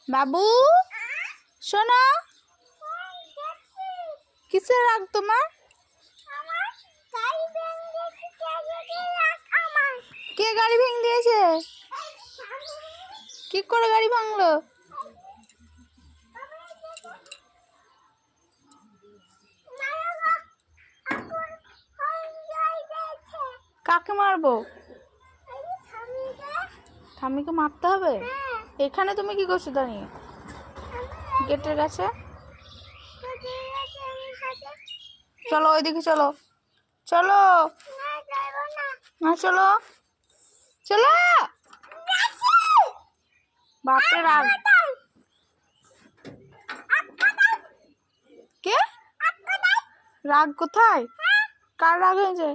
বাবু শোনো, কিসের রাগ তোমার? কে গাড়ি ভেঙে দিয়েছে? কি করে গাড়ি ভাঙলো? কাকে মারবো? ঠাম্মিকে মারতে হবে? এখানে তুমি কি করছো দাঁড়িয়ে গেটের কাছে? চলো ওইদিকে, চলো চলো। না চলো চলো। বাপরে রাগ। কে রাগ? কোথায়? কার রাগ হয়েছে?